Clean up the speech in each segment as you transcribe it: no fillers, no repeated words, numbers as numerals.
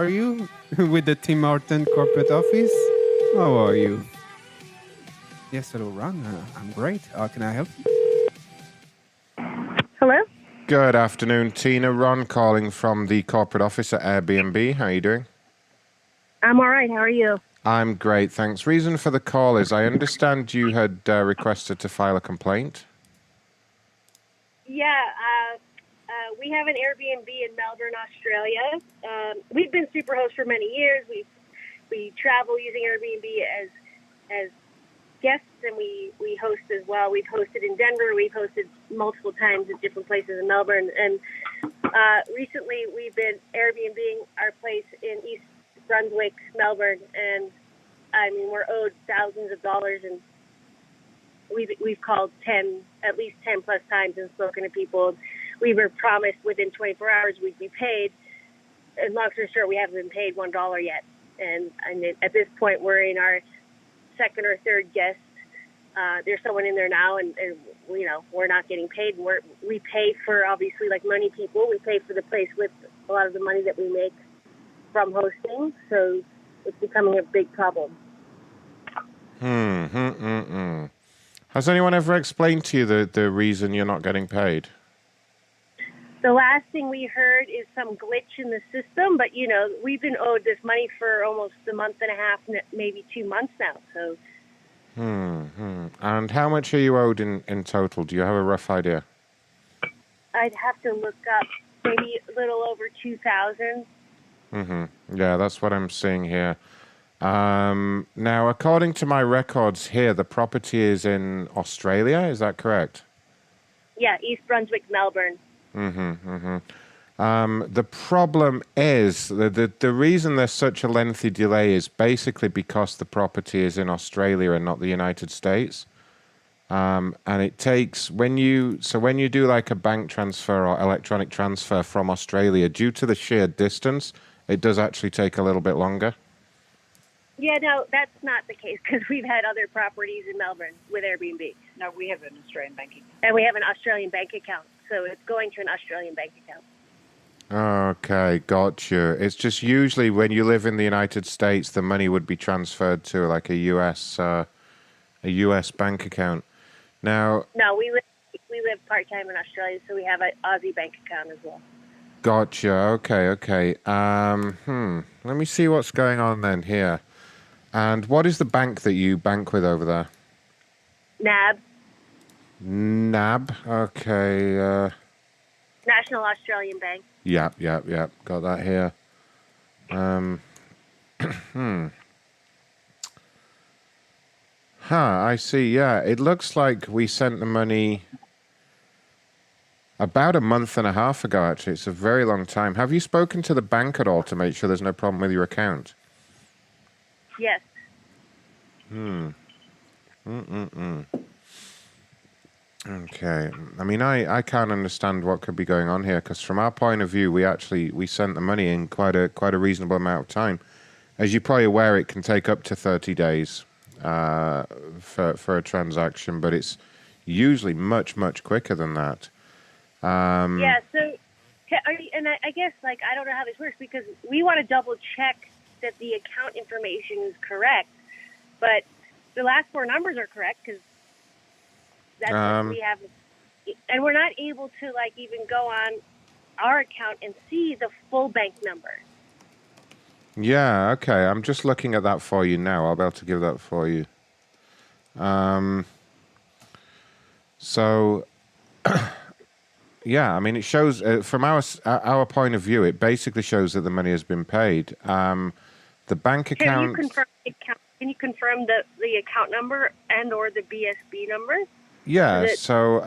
are you? With the Tim Horton corporate office? How are you? Yes, hello, Ron. I'm great. How can I help you? Hello? Good afternoon, Tina. Ron calling from the corporate office at Airbnb. How are you doing? I'm all right. How are you? I'm great, thanks. Reason for the call is I understand you had requested to file a complaint. Yeah, we have an Airbnb in Melbourne, Australia. We've been Superhost for many years. We travel using Airbnb as guests, and we host as well. We've hosted in Denver. We've hosted multiple times at different places in Melbourne. And recently we've been Airbnb-ing our place in East Brunswick, Melbourne. And, I mean, we're owed thousands of dollars, and we've called at least 10 plus times and spoken to people. We were promised within 24 hours we'd be paid. And long story short, we haven't been paid $1 yet. And at this point, we're in our second or third guest. There's someone in there now, and you know, we're not getting paid. We pay for, obviously, like many people, we pay for the place with a lot of the money that we make from hosting. So it's becoming a big problem. Has anyone ever explained to you the reason you're not getting paid? The last thing we heard is some glitch in the system, but, you know, we've been owed this money for almost a month and a half, maybe 2 months now. So. And how much are you owed in total? Do you have a rough idea? I'd have to look up, maybe a little over 2,000. Yeah, that's what I'm seeing here. Now, according to my records here, the property is in Australia. Is that correct? Yeah, East Brunswick, Melbourne. The problem is the reason there's such a lengthy delay is basically because the property is in Australia and not the United States. And it takes when you do like a bank transfer or electronic transfer from Australia, due to the sheer distance, it does actually take a little bit longer. Yeah, no, that's not the case, because we've had other properties in Melbourne with Airbnb. No, we have an Australian bank account. And we have an Australian bank account, so it's going to an Australian bank account. Okay, gotcha. It's just usually when you live in the United States, the money would be transferred to like a U.S. Bank account. Now, no, we live part-time in Australia, so we have an Aussie bank account as well. Gotcha. Okay. Let me see what's going on then here. And what is the bank that you bank with over there? NAB. Okay. National Australian Bank. Yep. Got that here. I see. Yeah, it looks like we sent the money about a month and a half ago, actually. It's a very long time. Have you spoken to the bank at all to make sure there's no problem with your account? Yes. Okay. I mean, I can't understand what could be going on here, because from our point of view, we sent the money in quite a reasonable amount of time. As you're probably aware, it can take up to 30 days for a transaction, but it's usually much quicker than that. Yeah. So, and I guess, like, I don't know how this works, because we want to double check that the account information is correct, but the last 4 numbers are correct, because that's what we have, and we're not able to, like, even go on our account and see the full bank number. Yeah, okay. I'm just looking at that for you now. I'll be able to give that for you. So, yeah, I mean, it shows from our point of view, it basically shows that the money has been paid. The bank account. Can you confirm the account number and or the BSB number? Yeah, so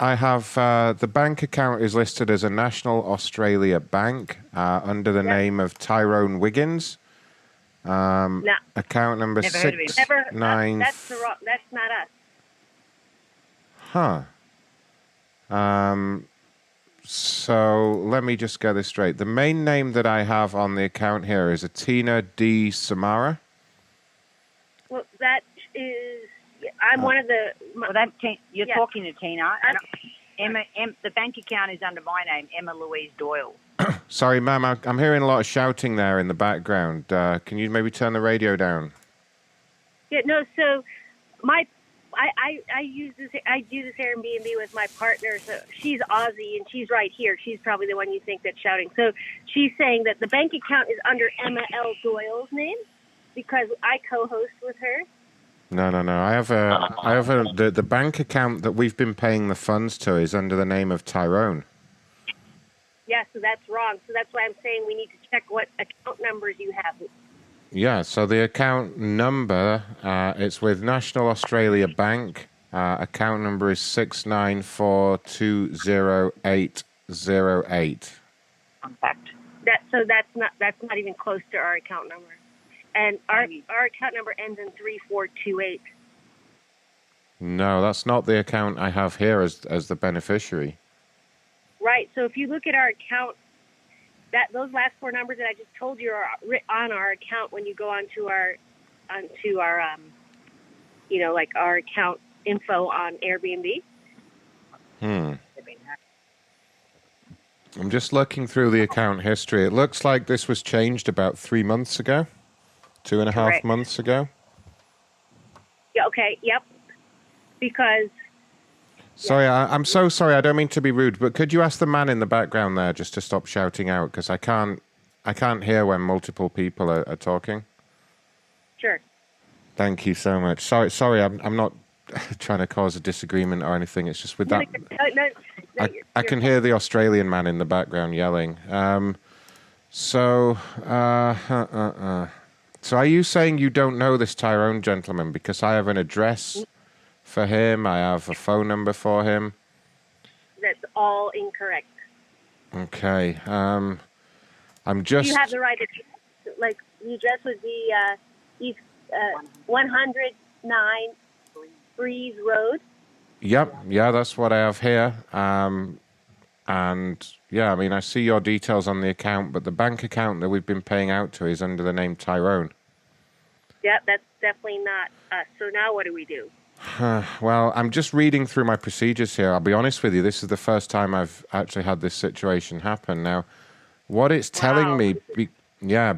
I have the bank account is listed as a National Australia Bank under the name of Tyrone Wiggins. No. Account number Never heard of him. 69. That's not us. So let me just get this straight. The main name that I have on the account here is Atina D. Samara. Well, that is. I'm one of the. Well, you're talking to Tina. Emma, the bank account is under my name, Emma Louise Doyle. Sorry, ma'am, I'm hearing a lot of shouting there in the background. Can you maybe turn the radio down? Yeah, no. So I use this. I do this Airbnb with my partner. So she's Aussie and she's right here. She's probably the one you think that's shouting. So she's saying that the bank account is under Emma L. Doyle's name because I co-host with her. No. I have the bank account that we've been paying the funds to is under the name of Tyrone. Yeah, so that's wrong. So that's why I'm saying we need to check what account numbers you have. Yeah, so the account number, it's with National Australia Bank. Account number is 694208808. Contact. That's not even close to our account number. And our account number ends in 3428. No, that's not the account I have here as the beneficiary. Right. So if you look at our account, those last four numbers that I just told you are on our account when you go onto our like our account info on Airbnb. I'm just looking through the account history. It looks like this was changed about 3 months ago, 2.5 Correct. months ago. Yeah. Okay. Yep. Because. Sorry, I'm so sorry. I don't mean to be rude, but could you ask the man in the background there just to stop shouting out because I can't hear when multiple people are talking. Sure. Thank you so much. Sorry, I'm not trying to cause a disagreement or anything. It's just with that. I can hear the Australian man in the background yelling. So are you saying you don't know this Tyrone gentleman? Because I have an address for him. I have a phone number for him. That's all incorrect. Okay. I'm just. You have the right address. Like the address would be East 109 Breeze Road. Yep. Yeah, that's what I have here. And yeah, I mean, I see your details on the account, but the bank account that we've been paying out to is under the name Tyrone. Yep, that's definitely not us. So now what do we do? Well, I'm just reading through my procedures here. I'll be honest with you. This is the first time I've actually had this situation happen. Now, what it's telling me,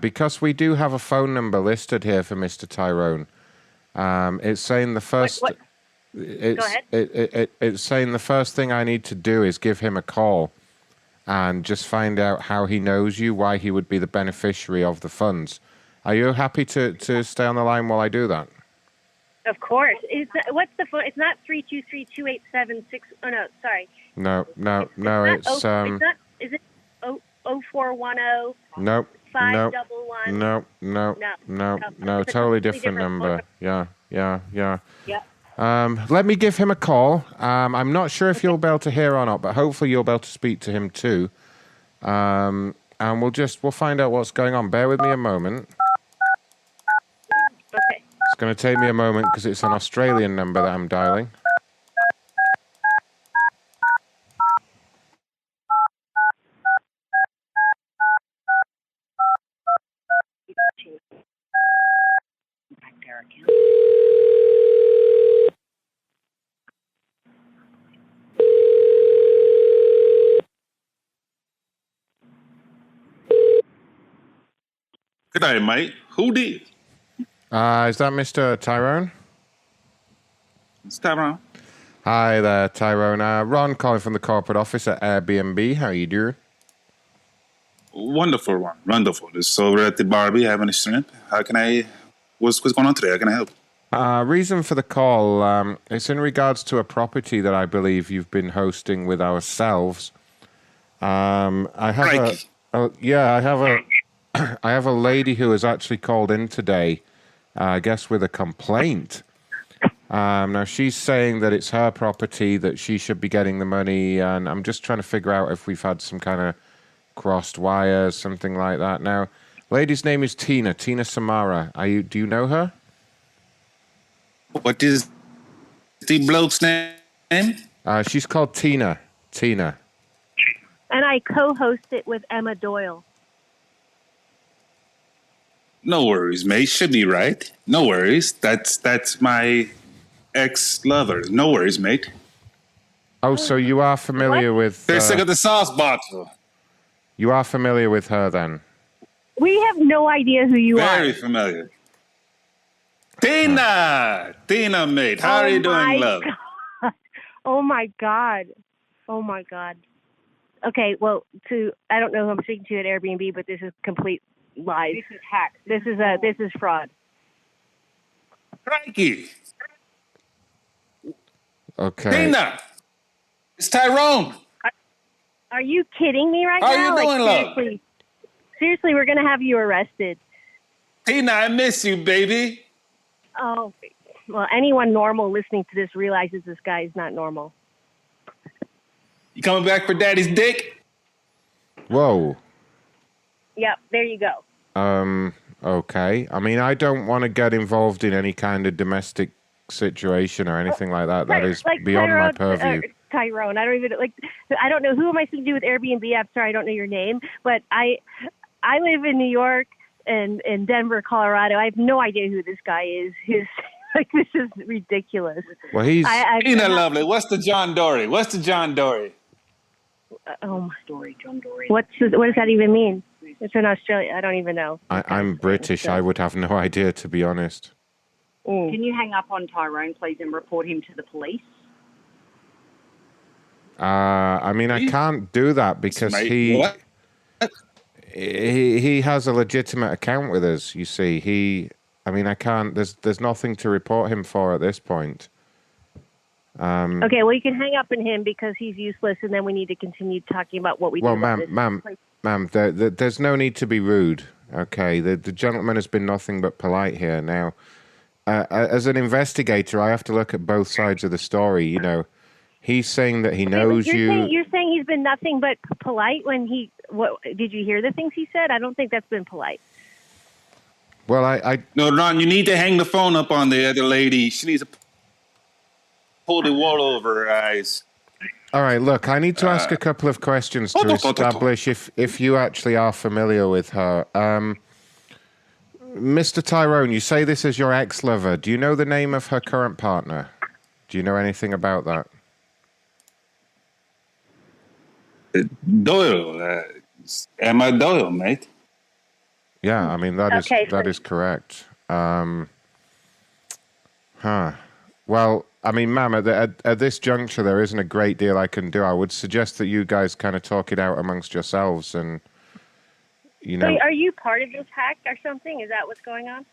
because we do have a phone number listed here for Mr. Tyrone. It's saying the first. Go ahead. It's saying the first thing I need to do is give him a call, and just find out how he knows you, why he would be the beneficiary of the funds. Are you happy to stay on the line while I do that? Of course. What's the phone? It's not 323-287-6. Oh no, sorry. No. It's Is it 0410? Nope. 511. No. Totally different number. Yeah. Yeah. Let me give him a call. I'm not sure if you'll be able to hear or not, but hopefully you'll be able to speak to him too. And we'll find out what's going on. Bear with me a moment. Okay. It's going to take me a moment because it's an Australian number that I'm dialing. Good day, mate. Who did? Is that Mr. Tyrone? It's Tyrone. Hi there, Tyrone. Ron calling from the corporate office at Airbnb. How are you doing? Wonderful one. Wonderful. This is over at the Barbie having a shrimp. What's going on today? How can I help? Reason for the call, it's in regards to a property that I believe you've been hosting with ourselves. I have a lady who has actually called in today, I guess with a complaint. Now she's saying that it's her property, that she should be getting the money, and I'm just trying to figure out if we've had some kind of crossed wires, something like that. Now, lady's name is Tina Samara. Do you know her? What is the bloke's name? She's called Tina. And I co-host it with Emma Doyle. No worries, mate. Should be right. No worries. That's my ex-lover. No worries, mate. Oh, so you are familiar with... They're sick of the sauce bottle. You are familiar with her then? We have no idea who you Very are. familiar. Tina, mate. How are Oh you doing, my love? God. Oh my God. Oh my God. Okay, well, I don't know who I'm speaking to at Airbnb, but this is complete lies. This is hack. This is fraud. Crikey. Okay. Tina, it's Tyrone. Are you kidding me right How now? you doing, love? Seriously, we're gonna have you arrested. Tina, I miss you, baby. Oh, well, anyone normal listening to this realizes this guy is not normal. You coming back for daddy's dick? Whoa. Yep, there you go. Okay. I mean, I don't want to get involved in any kind of domestic situation or anything like that. That is beyond my purview. Tyrone, I don't know who am I speaking to with Airbnb. I'm sorry, I don't know your name, but I live in New York and in Denver, Colorado. I have no idea who this guy is. This is ridiculous. Well, he's Tina, lovely. What's the John Dory? Oh my. Story, John Dory. What does that even mean? It's in Australia. I don't even know. I'm British. I would have no idea, to be honest. Can you hang up on Tyrone, please, and report him to the police? I mean, I can't do that because he has a legitimate account with us. You see, I can't. There's nothing to report him for at this point. Okay, well, you can hang up on him because he's useless, and then we need to continue talking about what we do. Well, ma'am, there's no need to be rude. Okay, the gentleman has been nothing but polite here. Now, as an investigator, I have to look at both sides of the story. You know, he's saying that he knows you. You're saying he's been nothing but polite when he. What did you hear the things he said? I don't think that's been polite. Well, No, Ron, you need to hang the phone up on the other lady. She needs to pull the wool over her eyes. All right, look, I need to ask a couple of questions to establish if you actually are familiar with her. Mr. Tyrone, you say this is your ex-lover. Do you know the name of her current partner? Do you know anything about that? Doyle. Emma Doyle, mate. Yeah, I mean, that is correct. Well, I mean, ma'am, at this juncture, there isn't a great deal I can do. I would suggest that you guys kind of talk it out amongst yourselves and, you know... Wait, are you part of this hack or something? Is that what's going on?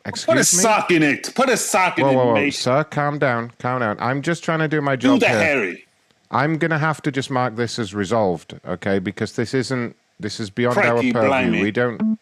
Excuse Put a me? sock in it. Put a sock in Whoa, it, mate. sir, calm down. I'm just trying to do my job Do the here. Harry. I'm going to have to just mark this as resolved, okay? Because this is beyond Crikey, our purview. blimey. We don't...